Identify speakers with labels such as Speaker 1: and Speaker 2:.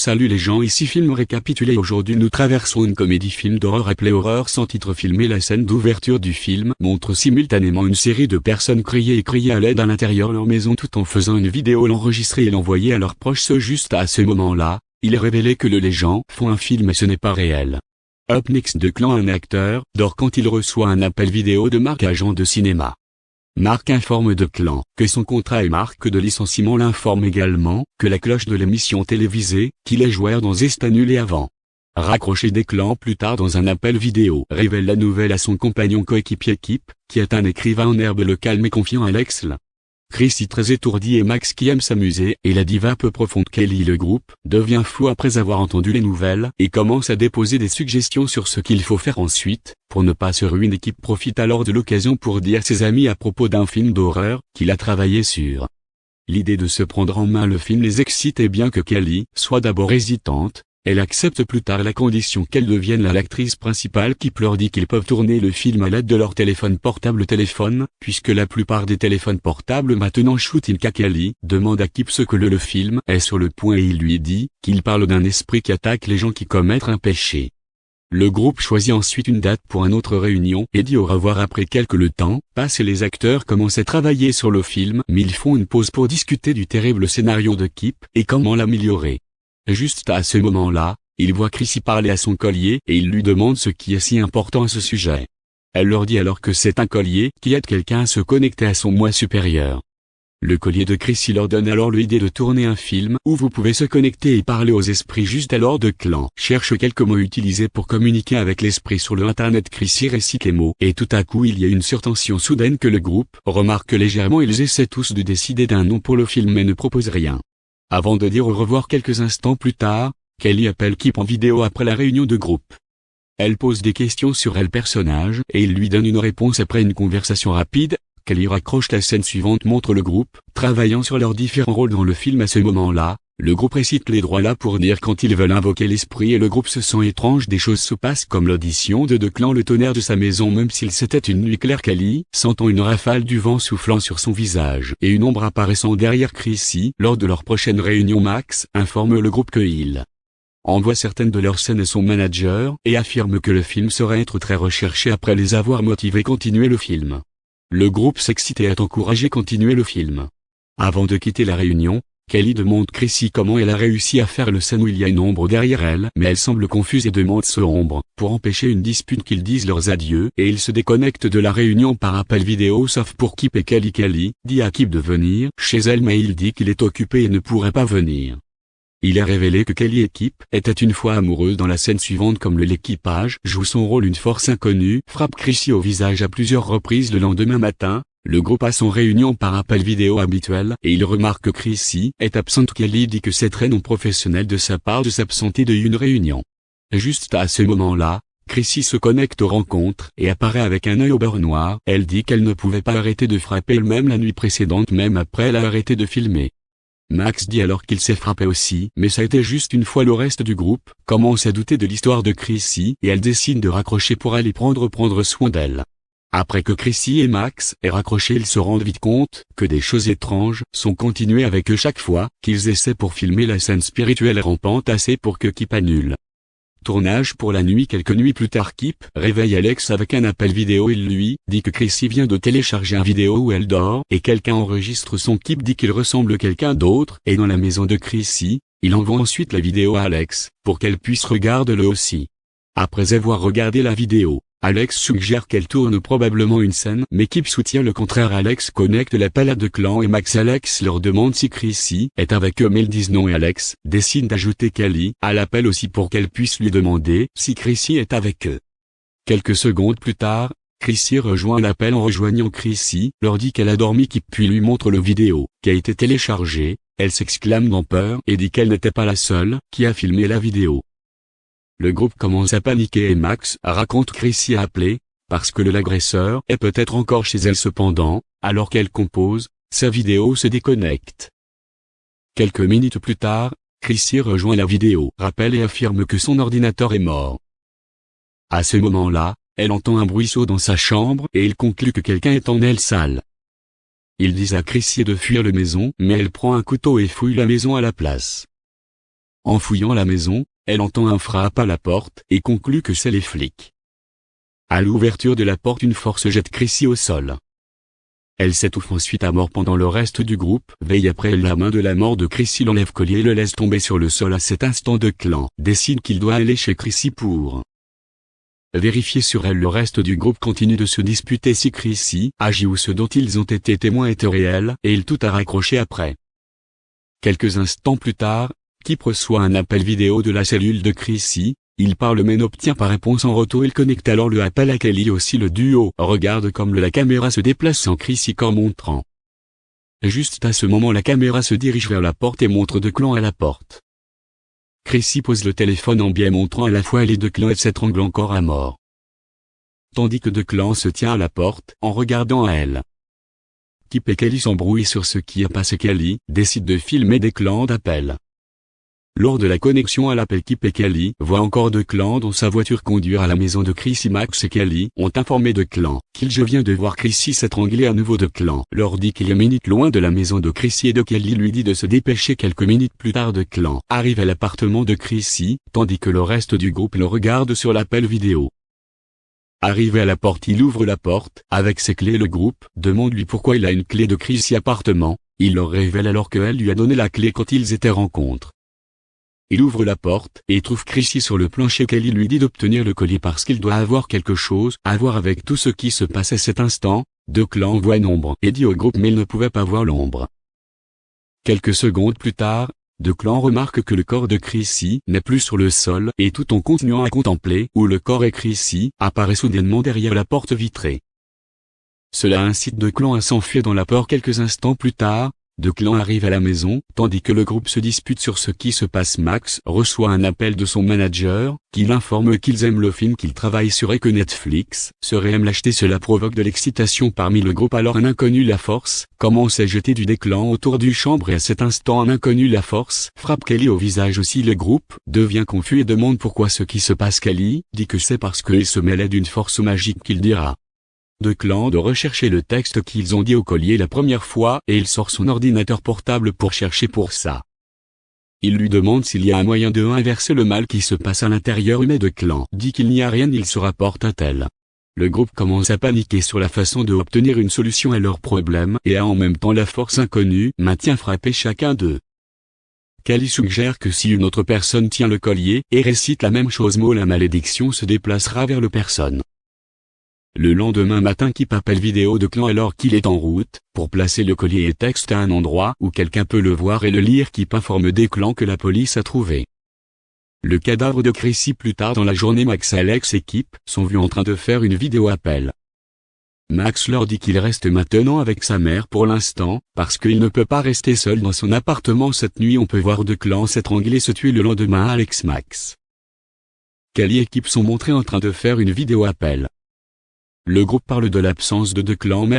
Speaker 1: Salut les gens, ici Film Récapitulé. Aujourd'hui nous traversons une comédie-film d'horreur appelée Horreur sans titre. Filmé. La scène d'ouverture du film montre simultanément une série de personnes crier à l'aide à l'intérieur de leur maison tout en faisant une vidéo, l'enregistrer et l'envoyer à leurs proches. Juste à ce moment-là, il est révélé que les gens font un film et ce n'est pas réel. Up next, de Clan, un acteur dort quand il reçoit un appel vidéo de Mark, agent de cinéma. Mark informe de Clan que son contrat est marque de licenciement. L'informe également que la cloche de l'émission télévisée qu'il est joueur dans est annulée avant. Raccroché des Clans plus tard dans un appel vidéo révèle la nouvelle à son compagnon coéquipier Kip, qui est un écrivain en herbe, le calme et confiant Alex. Chrissy très étourdi et Max qui aime s'amuser et la diva peu profonde Kelly. Le groupe devient fou après avoir entendu les nouvelles et commence à déposer des suggestions sur ce qu'il faut faire ensuite pour ne pas se ruiner. Kip profite alors de l'occasion pour dire à ses amis à propos d'un film d'horreur qu'il a travaillé sur. L'idée de se prendre en main le film les excite et bien que Kelly soit d'abord hésitante, elle accepte plus tard la condition qu'elle devienne l'actrice principale. Kip leur dit qu'ils peuvent tourner le film à l'aide de leur téléphone portable, puisque la plupart des téléphones portables maintenant shootent. Kelly demande à Kip ce que le film est sur le point et il lui dit qu'il parle d'un esprit qui attaque les gens qui commettent un péché. Le groupe choisit ensuite une date pour une autre réunion et dit au revoir. Après le temps passe et les acteurs commencent à travailler sur le film, mais ils font une pause pour discuter du terrible scénario de Kip et comment l'améliorer. Juste à ce moment-là, il voit Chrissy parler à son collier et il lui demande ce qui est si important à ce sujet. Elle leur dit alors que c'est un collier qui aide quelqu'un à se connecter à son moi supérieur. Le collier de Chrissy leur donne alors l'idée de tourner un film où vous pouvez se connecter et parler aux esprits. Juste alors de Clan cherche quelques mots utilisés pour communiquer avec l'esprit sur le internet. Chrissy récite les mots et tout à coup il y a une surtension soudaine que le groupe remarque légèrement. Ils essaient tous de décider d'un nom pour le film mais ne proposent rien. Avant de dire au revoir quelques instants plus tard, Kelly appelle Kip en vidéo après la réunion de groupe. Elle pose des questions sur le personnage et il lui donne une réponse après une conversation rapide. Kelly raccroche. La scène suivante montre le groupe travaillant sur leurs différents rôles dans le film. À ce moment-là, le groupe récite les droits là pour dire quand ils veulent invoquer l'esprit et le groupe se sent étrange. Des choses se passent comme l'audition de Clan, le tonnerre de sa maison même s'il c'était une nuit claire. Kelly sentant une rafale du vent soufflant sur son visage et une ombre apparaissant derrière Chrissy. Lors de leur prochaine réunion, Max informe le groupe qu'il envoie certaines de leurs scènes à son manager et affirme que le film serait être très recherché après les avoir motivés à continuer le film. Le groupe s'excite et est encouragé à continuer le film. Avant de quitter la réunion, Kelly demande Chrissy comment elle a réussi à faire le scène où il y a une ombre derrière elle, mais elle semble confuse et demande ce ombre pour empêcher une dispute qu'ils disent leurs adieux et ils se déconnectent de la réunion par appel vidéo sauf pour Kip et Kelly. Kelly dit à Kip de venir chez elle mais il dit qu'il est occupé et ne pourrait pas venir. Il est révélé que Kelly et Kip étaient une fois amoureux. Dans la scène suivante, comme l'équipage joue son rôle, une force inconnue frappe Chrissy au visage à plusieurs reprises. Le lendemain matin, le groupe a son réunion par appel vidéo habituel et il remarque que Chrissy est absente. Kelly dit que c'est très non professionnel de sa part de s'absenter de une réunion. Juste à ce moment-là, Chrissy se connecte aux rencontres et apparaît avec un œil au beurre noir. Elle dit qu'elle ne pouvait pas arrêter de frapper elle-même la nuit précédente même après elle a arrêté de filmer. Max dit alors qu'il s'est frappé aussi, mais ça a été juste une fois. Le reste du groupe commence à douter de l'histoire de Chrissy et elle décide de raccrocher pour aller prendre soin d'elle. Après que Chrissy et Max aient raccroché, ils se rendent vite compte que des choses étranges sont continuées avec eux chaque fois qu'ils essaient pour filmer la scène spirituelle rampante assez pour que Kip annule. Tournage pour la nuit. Quelques nuits plus tard, Kip réveille Alex avec un appel vidéo. Il lui dit que Chrissy vient de télécharger une vidéo où elle dort et quelqu'un enregistre son. Kip dit qu'il ressemble à quelqu'un d'autre et dans la maison de Chrissy, il envoie ensuite la vidéo à Alex pour qu'elle puisse regarder le aussi. Après avoir regardé la vidéo, Alex suggère qu'elle tourne probablement une scène mais Kip soutient le contraire. Alex connecte l'appel à Clan et Max. Alex leur demande si Chrissy est avec eux mais ils disent non et Alex décide d'ajouter Kelly à l'appel aussi pour qu'elle puisse lui demander si Chrissy est avec eux. Quelques secondes plus tard, Chrissy rejoint l'appel. En rejoignant Chrissy, leur dit qu'elle a dormi. Kip puis lui montre le vidéo qui a été téléchargée. Elle s'exclame dans peur et dit qu'elle n'était pas la seule qui a filmé la vidéo. Le groupe commence à paniquer et Max raconte Chrissy a appelé, parce que l'agresseur est peut-être encore chez elle. Cependant, alors qu'elle compose, sa vidéo se déconnecte. Quelques minutes plus tard, Chrissy rejoint la vidéo, rappelle et affirme que son ordinateur est mort. À ce moment-là, elle entend un bruisseau dans sa chambre et il conclut que quelqu'un est en elle salle. Ils disent à Chrissy de fuir la maison mais elle prend un couteau et fouille la maison à la place. En fouillant la maison, elle entend un frappe à la porte et conclut que c'est les flics. À l'ouverture de la porte, une force jette Chrissy au sol. Elle s'étouffe ensuite à mort pendant le reste du groupe veille après elle. La main de la mort de Chrissy l'enlève collier et le laisse tomber sur le sol. À cet instant, Declan décide qu'il doit aller chez Chrissy pour vérifier sur elle. Le reste du groupe continue de se disputer si Chrissy agit ou ce dont ils ont été témoins était réel et il tout a raccroché après. Quelques instants plus tard, Kip reçoit un appel vidéo de la cellule de Chrissy. Il parle mais n'obtient pas réponse en retour. Il connecte alors le appel à Kelly. Aussi le duo regarde comme la caméra se déplace sans Chrissy corps montrant. Juste à ce moment, la caméra se dirige vers la porte et montre Declan à la porte. Chrissy pose le téléphone en biais montrant à la fois elle et Declan et s'étrangle encore à mort. Tandis que Declan se tient à la porte en regardant à elle. Kip et Kelly s'embrouillent sur ce qui a passé. Kelly décide de filmer Declan d'appel. Lors de la connexion à l'appel, Kip et Kelly voient encore Declan dans sa voiture conduire à la maison de Chrissy. Max et Kelly ont informé Declan qu'il vient de voir Chrissy s'étrangler à nouveau. Declan leur dit qu'il y a minutes loin de la maison de Chrissy et de Kelly lui dit de se dépêcher. Quelques minutes plus tard, Declan arrive à l'appartement de Chrissy, tandis que le reste du groupe le regarde sur l'appel vidéo. Arrivé à la porte, il ouvre la porte avec ses clés. Le groupe demande lui pourquoi il a une clé de Chrissy appartement. Il leur révèle alors qu'elle lui a donné la clé quand ils étaient rencontres. Il ouvre la porte et trouve Chrissy sur le plancher. Kelly lui dit d'obtenir le collier parce qu'il doit avoir quelque chose à voir avec tout ce qui se passe à cet instant. Declan voit une ombre et dit au groupe mais il ne pouvait pas voir l'ombre. Quelques secondes plus tard, Declan remarque que le corps de Chrissy n'est plus sur le sol et tout en continuant à contempler où le corps et Chrissy apparaît soudainement derrière la porte vitrée. Cela incite Declan à s'enfuir dans la peur. Quelques instants plus tard, Declan arrive à la maison, tandis que le groupe se dispute sur ce qui se passe. Max reçoit un appel de son manager, qui l'informe qu'ils aiment le film qu'il travaille sur et que Netflix serait aime l'acheter. Cela provoque de l'excitation parmi le groupe. Alors un inconnu, la force, commence à jeter du Declan autour du chambre et à cet instant un inconnu, la force, frappe Kelly au visage aussi. Le groupe devient confus et demande pourquoi ce qui se passe. Kelly dit que c'est parce qu'il se mêlait d'une force magique qu'il dira. Declan de rechercher le texte qu'ils ont dit au collier la première fois et il sort son ordinateur portable pour chercher pour ça. Il lui demande s'il y a un moyen de inverser le mal qui se passe à l'intérieur mais Declan dit qu'il n'y a rien. Il se rapporte à tel. Le groupe commence à paniquer sur la façon de obtenir une solution à leurs problèmes et en même temps la force inconnue maintient frapper chacun d'eux. Kelly suggère que si une autre personne tient le collier et récite la même chose la malédiction se déplacera vers le personne. Le lendemain matin, Kip appelle vidéo Declan alors qu'il est en route, pour placer le collier et texte à un endroit où quelqu'un peut le voir et le lire. Kip informe Declan que la police a trouvé le cadavre de Chrissy. Plus tard dans la journée, Max, Alex et Kip sont vus en train de faire une vidéo appel. Max leur dit qu'il reste maintenant avec sa mère pour l'instant, parce qu'il ne peut pas rester seul dans son appartement cette nuit. On peut voir Declan s'étrangler et se tuer le lendemain. Alex, Max, Kelly et Kip sont montrés en train de faire une vidéo appel. Le groupe parle de l'absence de Declan mais